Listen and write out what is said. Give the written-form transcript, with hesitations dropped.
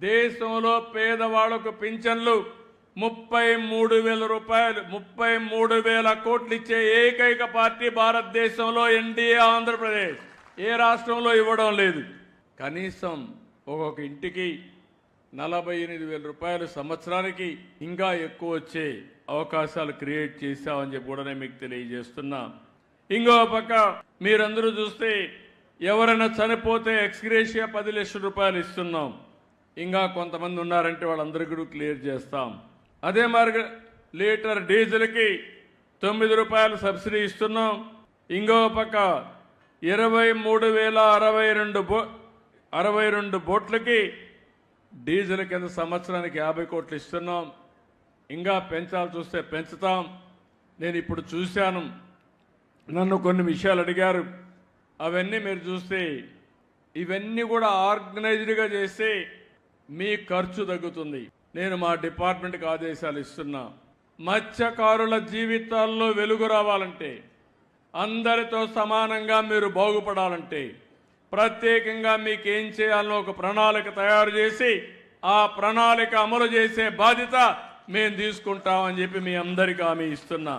దేశంలో పేదవాళ్లకు పింఛన్లు 33,000 రూపాయలు 33,000 కోట్లు ఇచ్చే ఏకైక పార్టీ భారతదేశంలో ఎన్డీఏ ఆంధ్రప్రదేశ్. ఏ రాష్ట్రంలో ఇవ్వడం లేదు. కనీసం ఒక్కొక్క ఇంటికి 48,000 రూపాయలు సంవత్సరానికి ఇంకా ఎక్కువ వచ్చే అవకాశాలు క్రియేట్ చేశామని చెప్పి కూడా నేను మీకు తెలియజేస్తున్నా. ఇంకో పక్క మీరందరూ చూస్తే ఎవరైనా చనిపోతే ఎక్స్గ్రేషియా 10 లక్షల రూపాయలు ఇస్తున్నాం. ఇంకా కొంతమంది ఉన్నారంటే వాళ్ళందరికీ కూడా క్లియర్ చేస్తాం. అదే మరి లీటర్ డీజిల్కి 9 రూపాయలు సబ్సిడీ ఇస్తున్నాం. ఇంకో పక్క 23,062 బోట్లకి డీజిల్ కింద సంవత్సరానికి 50 కోట్లు ఇస్తున్నాం. ఇంకా పెంచాలి చూస్తే పెంచుతాం. నేను ఇప్పుడు చూశాను, నన్ను కొన్ని విషయాలు అడిగారు. అవన్నీ మీరు చూస్తే ఇవన్నీ కూడా ఆర్గనైజ్డ్గా చేస్తే మీ ఖర్చు తగ్గుతుంది. నేను మా డిపార్ట్మెంట్కి ఆదేశాలు ఇస్తున్నా. మత్స్యకారుల జీవితాల్లో వెలుగు రావాలంటే, అందరితో సమానంగా మీరు బాగుపడాలంటే ప్రత్యేకంగా మీకు ఏం చేయాలో ఒక ప్రణాళిక తయారు చేసి ఆ ప్రణాళిక అమలు చేసే బాధ్యత మేము తీసుకుంటామని చెప్పి మీ అందరికీ హామీ ఇస్తున్నా.